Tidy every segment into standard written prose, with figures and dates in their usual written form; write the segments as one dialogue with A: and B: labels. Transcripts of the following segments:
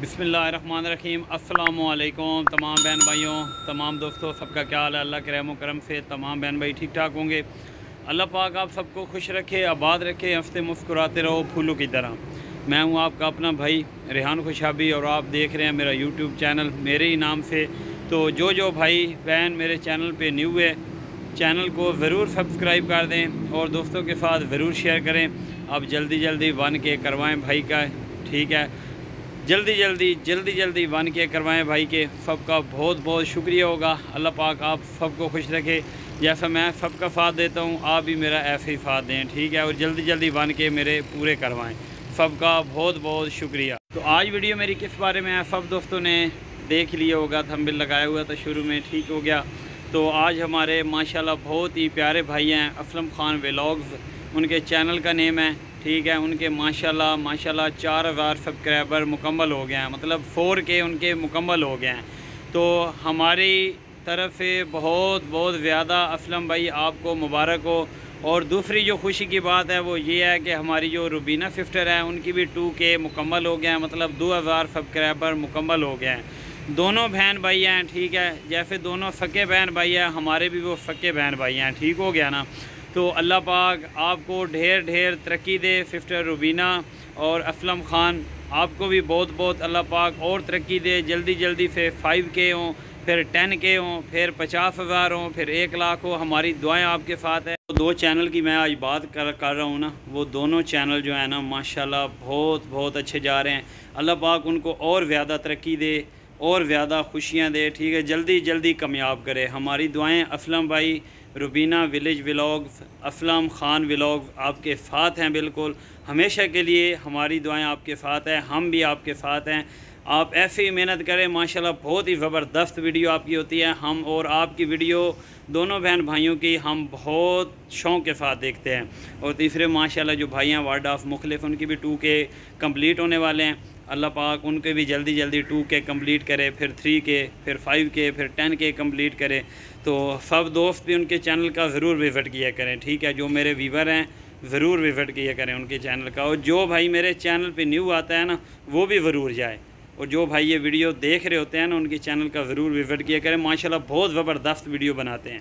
A: बिस्मिल्लाहिर्रहमानिर्रहीम। अस्सलामुअलैकुम तमाम बहन भाइयों, तमाम दोस्तों, सबका क्या हाल है। अल्लाह के रहम करम से तमाम बहन भाई ठीक ठाक होंगे। अल्लाह पाक आप सबको खुश रखे, आबाद रखे, हंसते मुस्कुराते रहो फूलों की तरह। मैं हूँ आपका अपना भाई रेहान खुशाबी और आप देख रहे हैं मेरा यूट्यूब चैनल मेरे ही नाम से। तो जो भाई बहन मेरे चैनल पर न्यू है, चैनल को ज़रूर सब्सक्राइब कर दें और दोस्तों के साथ ज़रूर शेयर करें। आप जल्दी 1K करवाएं भाई का, ठीक है। जल्दी 1K करवाएं भाई के। सबका बहुत शुक्रिया होगा। अल्लाह पाक आप सबको खुश रखे। जैसा मैं सबका साथ देता हूँ, आप भी मेरा ऐसे ही साथ दें, ठीक है। और जल्दी 1K मेरे पूरे करवाएं। सबका बहुत शुक्रिया। तो आज वीडियो मेरी किस बारे में है, सब दोस्तों ने देख लिया होगा, थंबनेल लगाया हुआ था शुरू में, ठीक हो गया। तो आज हमारे माशाल्लाह बहुत ही प्यारे भाई हैं, असलम खान व्लॉग्स उनके चैनल का नेम है, ठीक है। उनके माशाल्लाह 4000 सब्सक्राइबर मुकम्मल हो गए हैं, मतलब 4K उनके मुकम्मल हो गए हैं। तो हमारी तरफ से बहुत ज़्यादा असलम भाई आपको मुबारक हो। और दूसरी जो खुशी की बात है वो ये है कि हमारी जो रुबीना सिस्टर है उनकी भी 2K मुकम्मल हो गए हैं, मतलब 2000 सब्सक्राइबर मुकम्मल हो गए हैं। दोनों बहन भाई हैं, ठीक है। जैसे दोनों सके बहन भाई हैं, हमारे भी वो सके बहन भाई हैं, ठीक हो गया ना। तो अल्लाह पाक आपको ढेर तरक्की दे। सिस्टर रुबीना और असलम ख़ान आपको भी बहुत अल्लाह पाक और तरक्की दे। जल्दी से 5K हों, फिर 10K हों, फिर 50,000 हों, फिर 1 लाख हो। हमारी दुआएं आपके साथ है। तो 2 चैनल की मैं आज बात कर रहा हूँ ना, वो दोनों चैनल जो है ना माशाल्लाह बहुत अच्छे जा रहे हैं। अल्लाह पाक उनको और ज़्यादा तरक्की दे और ज़्यादा खुशियाँ दे, ठीक है। जल्दी कामयाब करे। हमारी दुआएं असलम भाई, Rubina village vlogs, Aslam Khan vlogs आपके साथ हैं, बिल्कुल हमेशा के लिए हमारी दुआएं आपके साथ हैं, हम भी आपके साथ हैं। आप ऐसे ही मेहनत करें, माशाल्लाह बहुत ही ज़बरदस्त वीडियो आपकी होती है। हम और आपकी वीडियो दोनों बहन भाइयों की हम बहुत शौक़ के साथ देखते हैं। और तीसरे माशाल्लाह जो भाई हैं वार्ड ऑफ मुखलिफ, उनकी भी 2K कंप्लीट होने वाले हैं। अल्लाह पाक उनके भी जल्दी 2K कंप्लीट करे, फिर 3K, फिर 5K, फिर 10K कंप्लीट करे। तो सब दोस्त भी उनके चैनल का ज़रूर विज़िट किया करें, ठीक है। जो मेरे व्यूवर हैं ज़रूर विज़िट किया करें उनके चैनल का। और जो भाई मेरे चैनल पे न्यू आता है ना, वो भी ज़रूर जाए। और जो भाई ये वीडियो देख रहे होते हैं ना, उनके चैनल का ज़रूर विज़िट किया करें। माशाल्लाह बहुत ज़बरदस्त वीडियो बनाते हैं।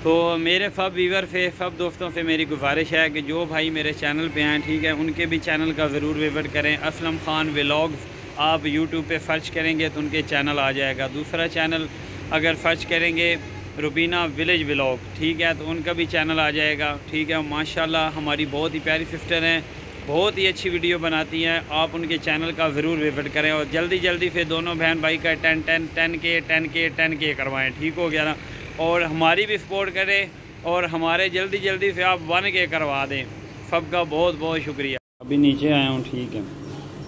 A: तो मेरे सब व्यूवर से, सब दोस्तों से मेरी गुजारिश है कि जो भाई मेरे चैनल पे हैं, ठीक है, उनके भी चैनल का ज़रूर विज़िट करें। असलम ख़ान व्लॉग्स आप यूट्यूब पे सर्च करेंगे तो उनके चैनल आ जाएगा। दूसरा चैनल अगर सर्च करेंगे रुबीना विलेज व्लॉग, ठीक है, तो उनका भी चैनल आ जाएगा, ठीक है। माशाल्लाह हमारी बहुत ही प्यारी सिस्टर हैं, बहुत ही अच्छी वीडियो बनाती हैं। आप उनके चैनल का ज़रूर विज़िट करें और जल्दी से दोनों बहन भाई का 10K करवाएं, ठीक हो गया ना। और हमारी भी सपोर्ट करें और हमारे जल्दी से आप 1K करवा दें। सबका बहुत शुक्रिया। अभी नीचे आया हूँ, ठीक है।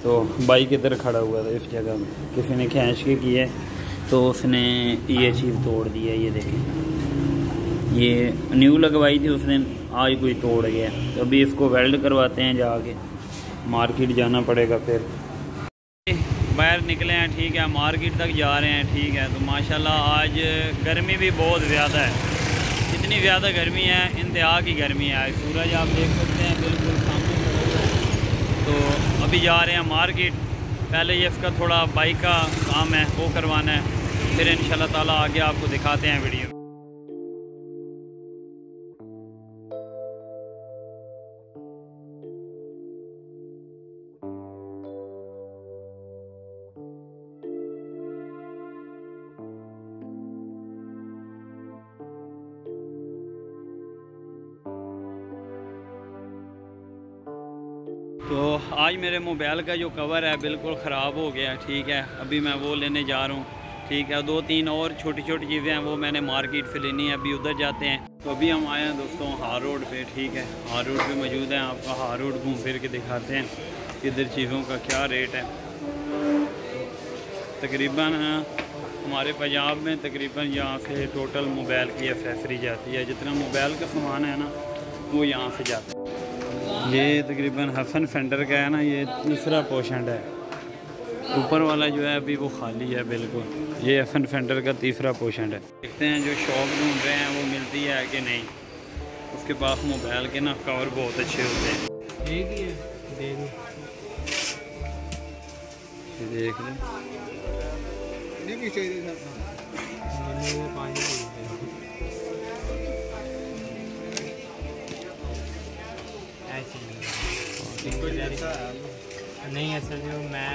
A: तो बाइक इधर खड़ा हुआ था, इस जगह में किसी ने खींच के किया तो उसने ये चीज़ तोड़ दी है। ये देखें, ये न्यू लगवाई थी उसने, आज कोई तोड़ गया। तो अभी इसको वेल्ड करवाते हैं, जाके मार्केट जाना पड़ेगा। फिर बाहर निकले हैं, ठीक है, मार्केट तक जा रहे हैं, ठीक है। तो माशाल्लाह आज गर्मी भी बहुत ज़्यादा है, इतनी ज़्यादा गर्मी है, इंतहा की गर्मी है। आज सूरज आप देख सकते हैं बिल्कुल सामने खड़ा है। तो अभी जा रहे हैं मार्केट। पहले ये इसका थोड़ा बाइक का काम है वो करवाना है, फिर इंशाल्लाह ताला आगे आपको दिखाते हैं वीडियो। तो आज मेरे मोबाइल का जो कवर है बिल्कुल ख़राब हो गया, ठीक है। अभी मैं वो लेने जा रहा हूँ, ठीक है। 2-3 और छोटी चीज़ें हैं वो मैंने मार्केट से लेनी है, अभी उधर जाते हैं। तो अभी हम आए हैं दोस्तों हार रोड पे, ठीक है। हार रोड पे मौजूद हैं, आपका हार रोड घूम फिर के दिखाते हैं इधर चीज़ों का क्या रेट है। तकरीबन हमारे पंजाब में तकरीबन यहाँ से टोटल मोबाइल की एक्सेसरी जाती है, जितना मोबाइल का सामान है ना वो यहाँ से जाता है। ये तकरीबन हसन फेंडर का है ना, ये तीसरा पोर्शन है। ऊपर वाला जो है अभी वो खाली है बिल्कुल। ये हसन फेंडर का तीसरा पोर्शन है। देखते हैं जो शॉप ढूंढ रहे हैं वो मिलती है कि नहीं। उसके पास मोबाइल के ना कवर बहुत अच्छे होते हैं। देख लें।
B: नहीं असल में मैं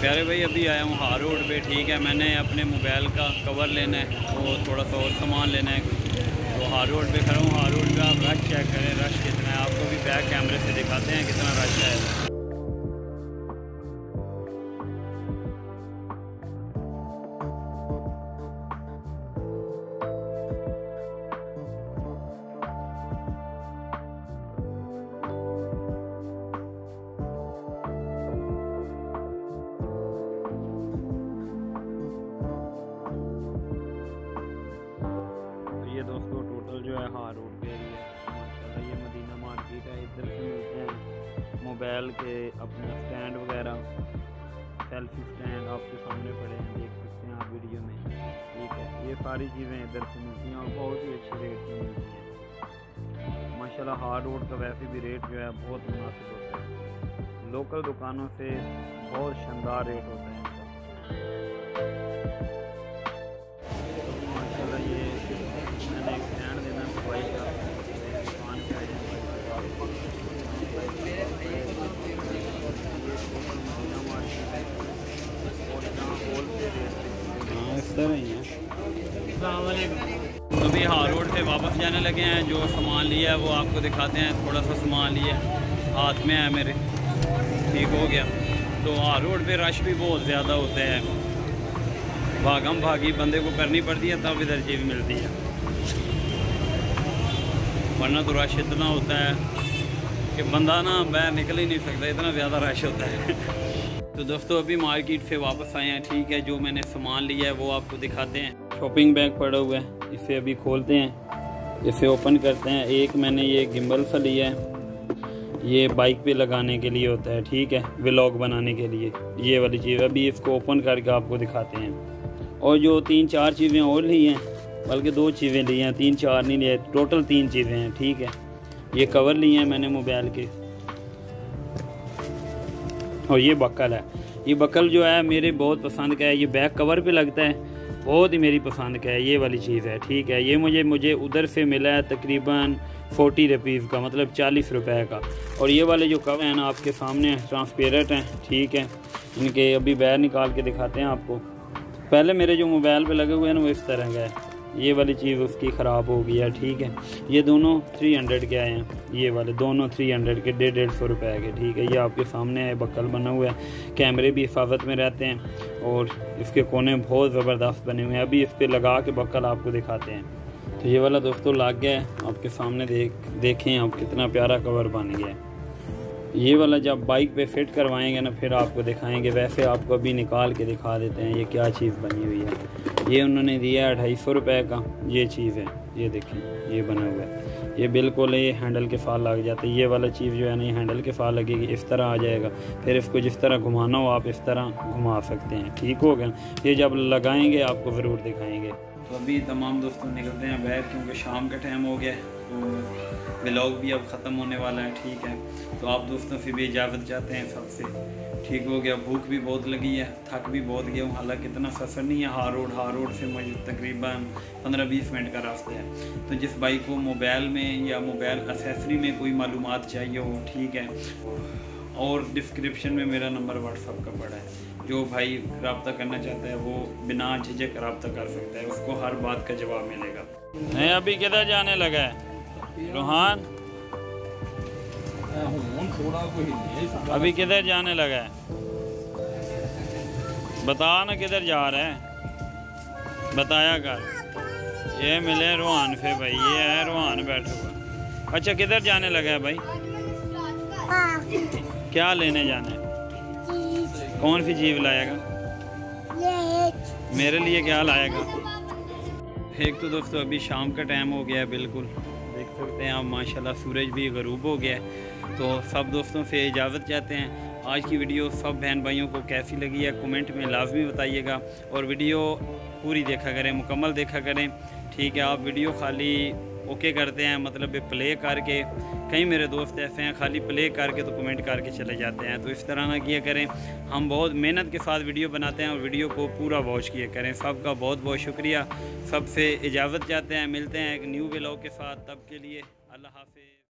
A: प्यारे भाई अभी आया हूँ हार रोड पे, ठीक है। मैंने अपने मोबाइल का कवर लेना है और थोड़ा सा और सामान लेना है, तो हार रोड पे खड़ा हूँ। हार रोड पे आप रश चेक करें, रश कितना है, आपको भी बैक कैमरे से दिखाते हैं कितना रश है। ये दोस्तों टोटल जो है हार रोड के एरिया माशाल्लाह, ये मदीना मार्केट है। इधर से मिलते हैं मोबाइल के अपना स्टैंड वगैरह, सेल्फी स्टैंड आपके सामने पड़े हैं, देख सकते हैं आप वीडियो में, ठीक है। ये सारी चीज़ें इधर से मिलती हैं और बहुत ही अच्छे रेट में मिलती हैं माशाल्लाह। हार रोड का वैसे भी रेट जो है बहुत मुनासिब होता है, लोकल दुकानों से बहुत शानदार रेट होता है माशाल्लाह। ये मैंने एक स्टैंड देना दवाई का, दुकान पे आए हैं इस तरह ही है। तो अभी हार रोड से वापस जाने लगे हैं, जो सामान लिया है वो आपको दिखाते हैं। थोड़ा सा सामान लिया है, हाथ में है मेरे, ठीक हो गया। तो हार रोड पे रश भी बहुत ज़्यादा होते हैं, भागम भागी बंदे को करनी पड़ती है तब इधर चीज़ मिलती है, वरना तो रश इतना होता है कि बंदा ना बाहर निकल ही नहीं सकता, इतना ज़्यादा रश होता है। तो दोस्तों अभी मार्केट से वापस आए हैं, ठीक है। जो मैंने सामान लिया है वो आपको दिखाते हैं। शॉपिंग बैग पड़ा हुआ है, इसे अभी खोलते हैं, इसे ओपन करते हैं। एक मैंने ये गिम्बल सा लिया है, ये बाइक पे लगाने के लिए होता है, ठीक है, व्लॉग बनाने के लिए, ये वाली चीज़। अभी इसको ओपन करके आपको दिखाते हैं। और जो 3-4 चीज़ें और ली हैं, बल्कि 2 चीज़ें ली हैं, 3-4 नहीं लिए, टोटल 3 चीज़ें हैं, ठीक है। ये कवर लिए हैं मैंने मोबाइल के, और ये बक्कल है। ये बक्कल जो है मेरे बहुत पसंद का है, ये बैक कवर पे लगता है, बहुत ही मेरी पसंद का है, ये वाली चीज़ है, ठीक है। ये मुझे उधर से मिला है तकरीबन 40 रुपीज़ का, मतलब 40 रुपए का। और ये वाले जो कवर हैं ना आपके सामने ट्रांसपेरेंट हैं, ठीक है। इनके अभी बैर निकाल के दिखाते हैं आपको। पहले मेरे जो मोबाइल पे लगे हुए हैं ना वो इस तरह का है, ये वाली चीज़ उसकी ख़राब हो गई है, ठीक है। ये दोनों 300 के आए हैं, ये वाले दोनों 300 के, 150 रुपये के, ठीक है। ये आपके सामने है, बक्कल बना हुआ है, कैमरे भी हिफाजत में रहते हैं और इसके कोने बहुत ज़बरदस्त बने हुए हैं। अभी इस पर लगा के बक्कल आपको दिखाते हैं। तो ये वाला दोस्तों लग गया है आपके सामने, देखें आप कितना प्यारा कवर बन गया है। ये वाला जब बाइक पे फिट करवाएंगे ना फिर आपको दिखाएंगे, वैसे आपको अभी निकाल के दिखा देते हैं ये क्या चीज़ बनी हुई है। ये उन्होंने दिया है 250 रुपये का, ये चीज़ है, ये देखें ये बना हुआ है, ये बिल्कुल ये हैंडल के फाल लग जाता है। ये वाला चीज़ जो है ना ये हैंडल के फाल लगेगी, इस तरह आ जाएगा, फिर इसको जिस तरह घुमाना हो आप इस तरह घुमा सकते हैं, ठीक हो गया। ये जब लगाएंगे आपको ज़रूर दिखाएंगे। तो अभी तमाम दोस्तों निकलते हैं बाहर, क्योंकि शाम का टाइम हो गया है, तो व्लॉग भी अब ख़त्म होने वाला है, ठीक है। तो आप दोस्तों से भी इजाज़त चाहते हैं सबसे, ठीक हो गया। भूख भी बहुत लगी है, थक भी बहुत गया हूँ, हालांकि इतना सफ़र नहीं है। हार रोड से मुझे तकरीबन 15-20 मिनट का रास्ता है। तो जिस भाई को मोबाइल में या मोबाइल एसेसरी में कोई मालूमात चाहिए हो, ठीक है, और डिस्क्रिप्शन में मेरा नंबर व्हाट्सअप का पड़ा है, जो भाई रब्ता करना चाहता है वो बिना झिझक रब्ता कर सकता है, उसको हर बात का जवाब मिलेगा। नहीं अभी किधर जाने लगा है रोहान, अभी किधर जाने लगा है, बता ना किधर जा रहा है, बताया कर। ये मिले रोहान से भाई, ये है रोहान बैठा हुआ। अच्छा किधर जाने लगा है भाई, क्या लेने जाना है, कौन सी चीज़ लाएगा, मेरे लिए क्या लाएगा। एक तो दोस्तों अभी शाम का टाइम हो गया है, बिल्कुल देख सकते हैं आप माशाल्लाह, सूरज भी गरूब हो गया है। तो सब दोस्तों से इजाज़त चाहते हैं। आज की वीडियो सब बहन भाइयों को कैसी लगी है कमेंट में लाजमी बताइएगा, और वीडियो पूरी देखा करें, मुकम्मल देखा करें, ठीक है। आप वीडियो खाली ओके करते हैं, मतलब प्ले करके कई मेरे दोस्त ऐसे हैं खाली प्ले करके तो कमेंट करके चले जाते हैं, तो इस तरह ना किया करें। हम बहुत मेहनत के साथ वीडियो बनाते हैं और वीडियो को पूरा वॉच किया करें। सबका बहुत बहुत शुक्रिया, सबसे इजाज़त चाहते हैं, मिलते हैं एक न्यू व्लॉग के साथ, तब के लिए अल्लाह हाफ़िज़।